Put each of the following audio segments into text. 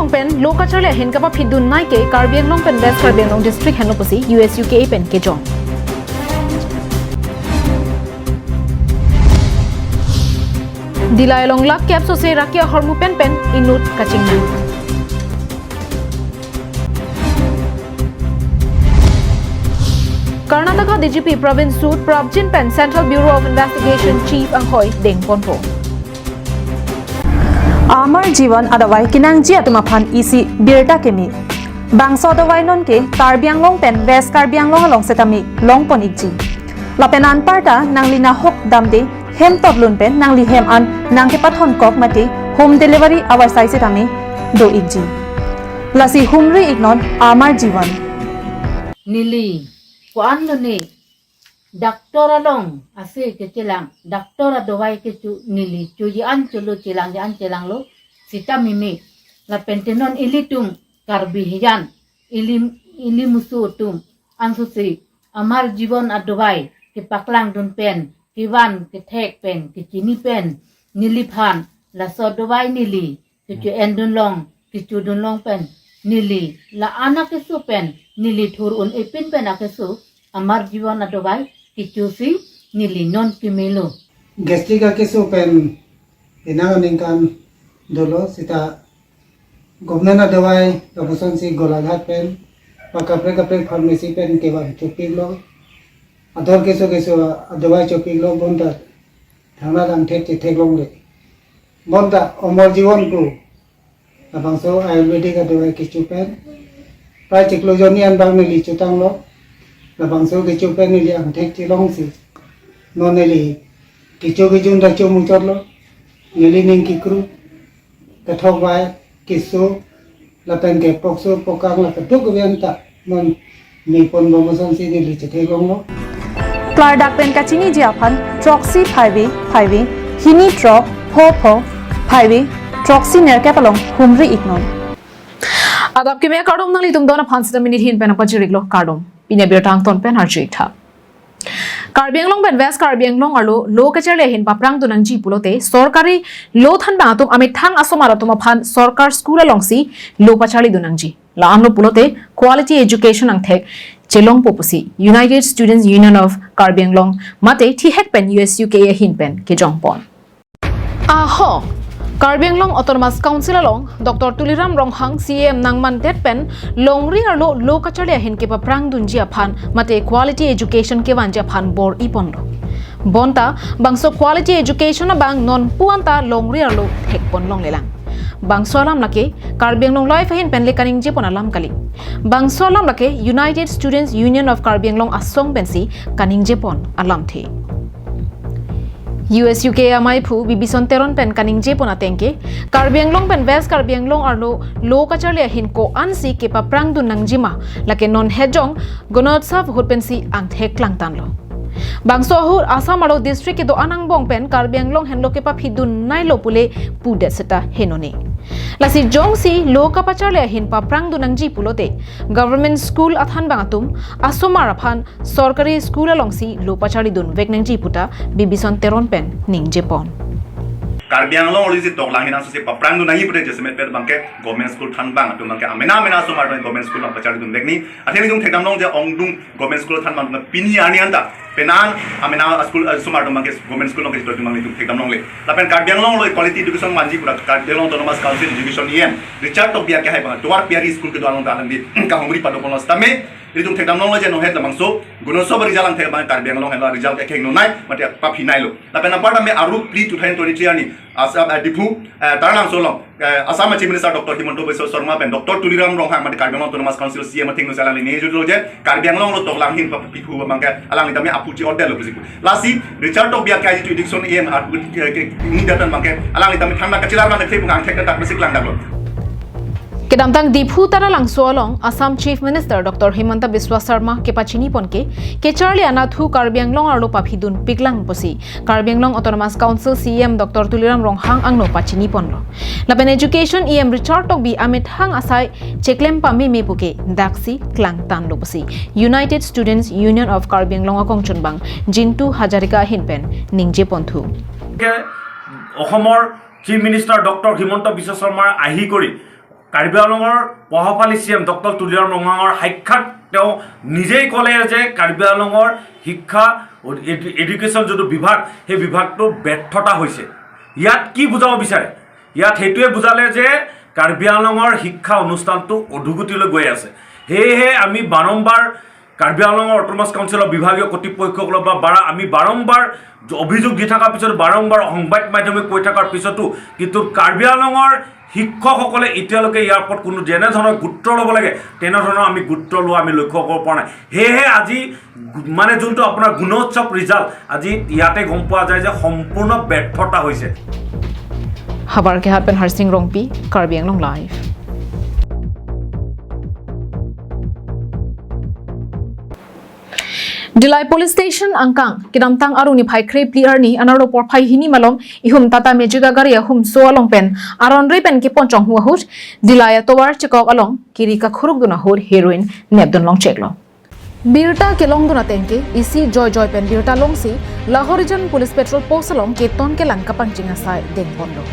Anglong pen lokacharle hin kapa phidun nai ke Karbi Anglong pen West Karbi Anglong district henoposi USUK pen ke jong Dilai long lak kep so se rakia hormu pen inut kachingna Karnataka DGP Pravin Sood Prabjin Pen Central Bureau of Investigation Chief Anghoy Deng Ponpo Amar Jivan adawai kinang ji atumaphan isi birta kemi bangso adawai non ke Karbi Anglong pen West Karbi Anglong along setami long ponik ji lapenan parta nanglina hok damde hem toblun pen nangli hem an nangke pathon kok mate home delivery our size setami do ikji lasi humri ignon Amar Jivan Nili kuan lo ni Doktor along ase ke celang doktor adawai ke cu nili cu an culu celang lo sita mimi la pentenon ilitung karbi hijan ili musu tum ansusi Amar Jivan adawai ke paklang dun pen kiwan ke thek pen ke chini pen nili phan la so adawai nili ke cu endun long ke cu dun long pen nili la anak ke su pen nili thur un ipin pen akesu Amar Jivan adawai kicusi nili non kimelo gastrica keso pen inangan dolo sita gomnana dawai kabuson si golaghat pen pakapre pharmacy pen kewan chopik lo ador keso dawai chopik lo bonda thangna dang thek long le bonda Amar Jivan ko abangso ayurvedic dawai kichu pen prai chiklojonian bang nili chutang lo labangso ke chupen ni liang thek chi long si non neli ki chu ki jun da chu mu chot lo neli ning ki kru ka thok vai ki su la pen ke pok su pokang la ka tuk ven ta non ni pon bo mo san si ni li che thek long lo plar dak pen kachini ji aphan troxy 5 hini trop ho 5 troxy ner ka palong humri ignon Adap ke me kardom nangli tum dona 5 minute hin pen apajiriklo kardom Pine birtang ton pen harjitha Karbi Anglong pen West Karbi Anglong arlo lokacharle hin paprang dunang ji pulote sorkari lo than ba atum amit thang asomar atum phan sarkar school alongsi lo pachali dunang ji la amlo pulote quality education ang thek chelong popusi United Students Union of Karbi Anglong mate thi hek pen USUK hin pen ke jongpon aho Karbi Anglong Autonomous Council along Dr. Tuliram Ronghang CM Nangman Det Pen Longri arlo lokacharle hin ke paprang dunji aphan mate quality education ke wanja phan bor ipon lo bonta bangso quality education bang non puanta longri arlo thekpon long lelang bangso alam lake Karbi Anglong life hin pen le kaning je pon alam kali bangso alam lake United Students Union of Karbi Anglong asong pensi kaning je pon alam the USUK amai phu bibison teron pen kaning je pona tengke Karbi Anglong pen West Karbi Anglong arlo lokacharle hin ko ansi ke paprang dun nangjima lake non hejong gonotsav hut pensi ang thek lang tanlo bangso hur Assam aro district ke do anang bong pen Karbi Anglong hen loke pa phidun nai lo pule pude seta henone lasi jongsi lokapacharle hin paprang dun nangji pulote government school athan bangatum asomar aphan sarkari school alongsi lopachari dun vek nangji puta bibison teron pen ningje pon Karbi Anglong orisi toklang hinan so se paprang du nahi pute jesmet per bangke government school than bang tu bangke amena so mar government school ang pachari dun dekni atheni dung thekdam long je ongdung government school than bang pini ani anta penan amena school sumar dum bangke government school long ke tu bangli dung thekdam long le lapen Karbi Anglong lo quality education manji pura Karbi Anglong Autonomous Council education iem Richard to biar ke hai bang tuar piari school ke doang dalam di ka humri padopon stame Ridung thekdam long lo je no het lamangso guno so bari jalang thek bang Karbi Anglong hela result ke kheng no nai mate pa phinai lo lapen apart me aru pre 2023 ani Assam dipu tarang solong Assam Chief Minister Dr. Himanto Biswa Sarma pen Dr. Tuliram Ronghang mate Karbi Anglong Autonomous Council CM thing no salani ne ju je Karbi Anglong lo toklang hin pa piku mangka alang itame apuchi order lo bisiku lasi Richard to biar kai tu education em ni datan mangke alang itame thanda kachilar ban thek bang thek tak bisik lang dak lo Kedamtang Diphu tara langso along Assam Chief Minister Dr. Himanta Biswa Sarma ke pachini ponke ke Charlie Anathu Karbi Anglong arlo paphidun piklang posi Karbi Anglong Autonomous Council CM Dr. Tuliram Ronghang angno pachini ponlo lapen education EM Richard Tokbi amit hang asai cheklem pami me puke daksi klang tan lo posi United Students Union of Karbi Anglong akong chunbang Jintu Hajarika hinpen ningje ponthu অসমৰ chief minister doctor Himanta Biswa শৰ্মাৰ আহি কৰি কাৰ্বি আংলঙৰ প্ৰভাৱশালী CM doctor তুলিয়াৰ মঙাঙৰ সাক্ষাৎ তেওঁ নিজেই ক'লে যে কাৰ্বি আংলঙৰ শিক্ষা এডুকেশ্যন যিটো বিভাগ সেই বিভাগটো ব্যৰ্থতা হৈছে ইয়াত কি বুজাব বিচাৰে ইয়াত সেইটোৱে বুজালে যে কাৰ্বি আংলঙৰ শিক্ষা অনুষ্ঠানটো অধোগতিলৈ গৈ আছে সেয়েহে আমি বাৰম্বাৰ কাৰ্বি আংলঙৰ অট'নমাছ কাউন্সিলৰ বিভাগীয় কৰ্তৃপক্ষসকলক আমি বাৰম্বাৰ অভিযোগ দি থকাৰ পিছত বাৰম্বাৰ সংবাদ মাধ্যমে কৈ থকাৰ পিছতো কিন্তু কাৰ্বি আংলঙৰ শিক্ষকসকলে এতিয়ালৈকে ইয়াৰ ওপৰত কোনো যেনেধৰণৰ গুৰুত্ব ল'ব লাগে তেনেধৰণৰ আমি গুৰুত্ব লোৱা আমি লক্ষ্য কৰিব পৰা নাই সেয়েহে আজি মানে যোনটো আপোনাৰ গুণোৎসৱ ৰিজাল্ট আজি ইয়াতে গম পোৱা যায় যে সম্পূৰ্ণ ব্যৰ্থতা হৈছে Habar ke hat pen Harsing Rongpi, Karbi Anglong Live. Dilai Police Station Angkang, Kidamtang Aruni Pai Krep Liarni, Anaro Por Pai Hini Malom, Ihum Tata Mejiga Garia Hum So Along Pen, Aron Repen Kiponchong Huahut, Dilai Towar Chekok Along, Kirika Kuruguna Hod, Heroin, Nebdon Long Cheklo. Birta ke long duna tengke isi joy pen Birta long si Lahorijan Police Patrol Post along ke ton ke lang kapang jinga sai deng bondo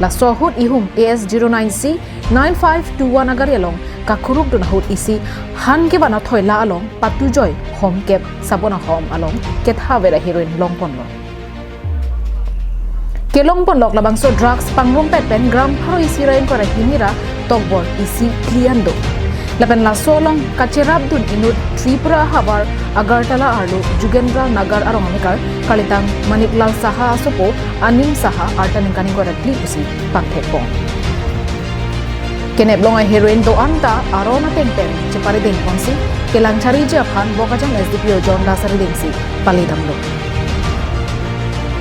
la sohut ihum AS09C 9521 agar along ka khuruk duna hut isi han ke bana thoila along patu joy home cap sabona home along ke thavera heroin long bondo ke long pon lok labang so drugs pangrum pet pen gram pharo isi rain kora hinira tokbor isi kliando Laban la solong kacirabdun inut Tripura Habar Agartala Arlu Jugendra Nagar Aromikar Kalitang Maniklal Saha Sopo Anim Saha Artaningkani Goratli Usi Pangtepo Keneblong ay heroin do anta Arona Tengpen Chepare Deng Ponsi Kelang Chari Japan Bokajang SDPO John Dasari Dengsi Palidamlo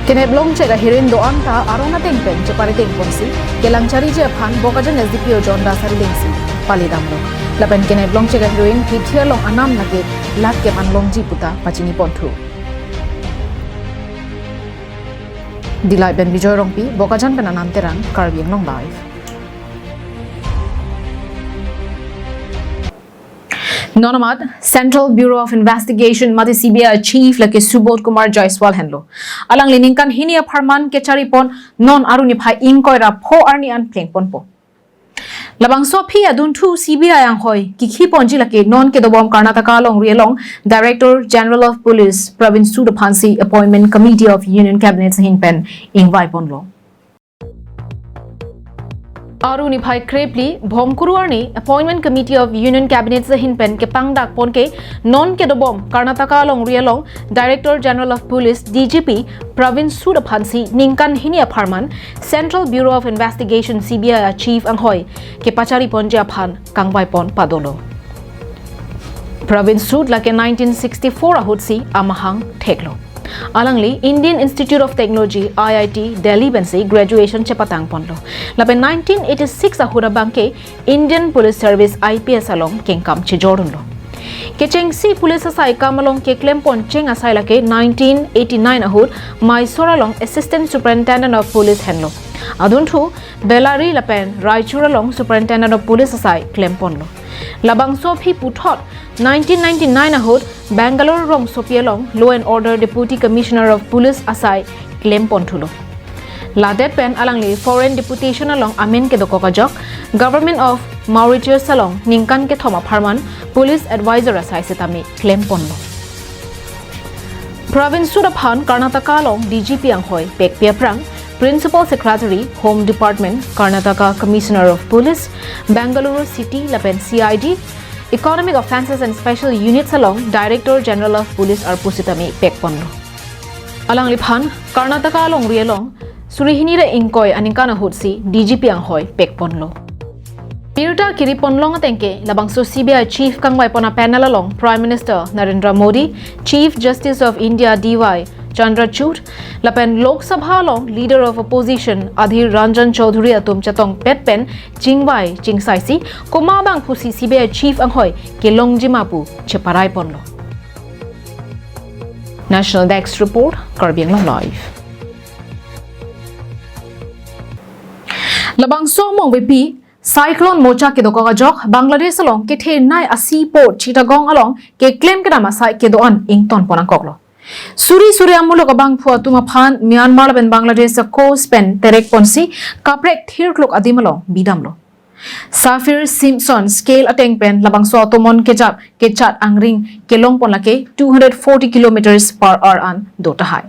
Keneblong Chega heroin do anta Arona Tengpen Chepare Deng Ponsi Kelang Chari Japan Bokajang SDPO John Dasari Dengsi Palidamlo Laban kene blong chega heroin hithia long anam nage lat ke man long ji puta pachini ponthu Dilai ben bijoy rongpi bokajan ben anam teran Karbi Anglong Live Nonamad Central Bureau of Investigation Mati CBI Chief lake Subodh Kumar Jaiswal henlo alang liningkan hinia pharman ke charipon non aruni phai inkoira pho arni an pleng ponpo Labang Sophie Aduntu CBI ang hoy kikhi ponji lake non ke dobom Karnataka long rielong Director General of Police Pravin Sudaphansi Appointment Committee of Union Cabinet Hinpen ingvai ponlo Aruni Bhai Krepli Bhomkuruarni Appointment Committee of Union Cabinet Hinpen ke pangdak ponke non ke dobom Karnataka long rielong Director General of Police DGP Pravin Sudaphansi ningkan hinia pharman Central Bureau of Investigation CBI Chief ang hoy ke pachari ponja phan kangbai pon padolo Pravin Sud lake 1964 ahutsi amahang theklo Alangli Indian Institute of Technology IIT Delhi bensi graduation chepatang ponlo lapen 1986 ahura bangke Indian Police Service IPS along kengkam chejorunlo Kechengsi Police asai kamalong ke claim pon cheng asai lake 1989 ahur Mysore along Assistant Superintendent of Police henlo aduntu Bellary lapen Raichur along Superintendent of Police asai claim ponlo Labang Sophie Puthot 1999 ahut Bangalore rong Sopialong Law and Order Deputy Commissioner of Police asai claim ponthulo Ladet pen alangli Foreign Deputation along Amin ke dokokajok Government of Mauritius along Ningkan ke thoma pharman Police Advisor asai setami claim ponlo Province Sudaphan Karnataka along DGP ang hoy pekpia prang Principal Secretary Home Department Karnataka Commissioner of Police Bangalore City lapen CID Economic Offences and Special Units along Director General of Police Arpusitami Pekponlo Alang liphan Karnataka along rielong Surihinira ingkoy aningkana hutsi DGP ang hoy Pekponlo Birta kiriponlong atengke labang so CBI Chief kangwai pona panel along Prime Minister Narendra Modi Chief Justice of India DY Chandrachud lapen Lok Sabha long Leader of Opposition Adhir Ranjan Chaudhary atum chatong petpen chingwai chingsaisi komabang phusi CBI Chief ang hoy ke longjimapu cheparai ponlo National Desk Report Karbi Anglong Live labang so mong wepi Cyclone Mocha ke doka jok Bangladesh along ke the nai asi port Chittagong along ke claim ke nama sai ke doan ington ponang koklo Suri amulok abang phua tuma phan Myanmar ben Bangladesh coast pen terek ponsi kaprek thir klok adimalong bidamlo Safir Simpson scale ateng pen labang so tomon kechat angring kelong pon lake 240 kilometers per hour an dota hai.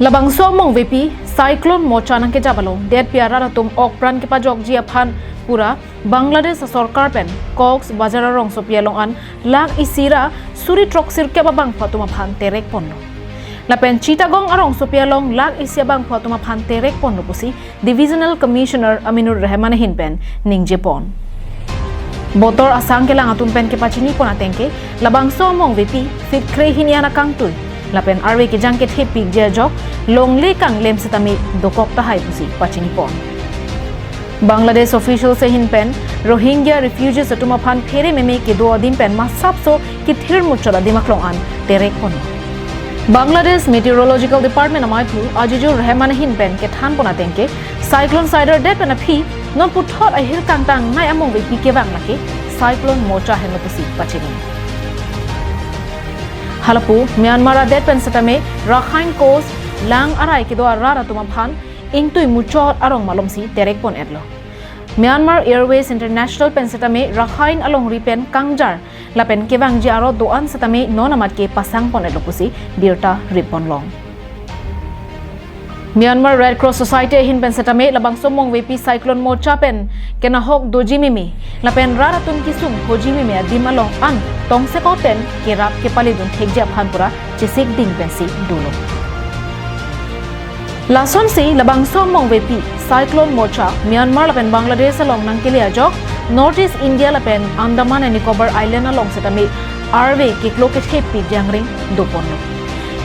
Labang so mong VP cyclone mocha nang kejabalong det piara ratum okpran ke pajok jia phan pura Bangladesh sarkar pen Cox Bazar rong so pialong an lag isira suri troksir ke babang fatuma phan terek ponno. Lapen Chittagong arong so pialong lag isya bang fatuma phan terek ponno pusi Divisional Commissioner Aminur Rahman hinpen ning Jepon. Botor asang ke lang atun pen ke pachini pon atengke labang so mong VP fit kre hiniana kangtui. Lapen arwe ke jangket hepik dia jok long le kang lem setami dokok tahai pusi pachini pon. Bangladesh official se hin pen Rohingya refugees atuma phan phere meme ke do adim pen masap so ki thir muchola dimaklong an terek pon. Bangladesh Meteorological Department amai phu ajiju Rahman hin pen ke than pon atengke cyclone Sidar det pen aphi non puthot ahir kang tang ngai among be pi ke bang lake cyclone mocha hen pusi pachini. Halapu Myanmar det pen setame Rakhine Coast lang arai ke do ara tuma phan ingtui muchot arong malomsi terek pon edlo. Myanmar Airways International pen setame Rakhine along ripen kangjar lapen kewang ji aro doan setame nonamat ke pasang pon edlo pusi birta ripon long. Myanmar Red Cross Society hin pen setame labang somong VP cyclone mocha pen kena hok doji mimi lapen raratun kisum hoji mimi adimalong an tong se ko pen ke rap ke palidun thekja phanpura chisik ding pensi dulo. Lason si labang somong VP cyclone mocha Myanmar lapen Bangladesh along nang kelia jok Northeast India lapen Andaman and Nicobar Island along setame RV ke kloket hepi jangring dopono.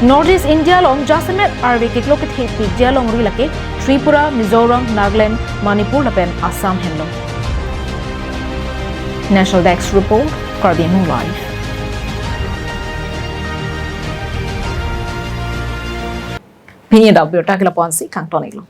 Northeast India long Jaisalmer RV ke kloket hepi jalong rilake Tripura, Mizoram, Nagaland, Manipur lapen Assam henlo. National Desk report Caribbean Live. KAL Adap Abirta kila ponsi kang toniglo.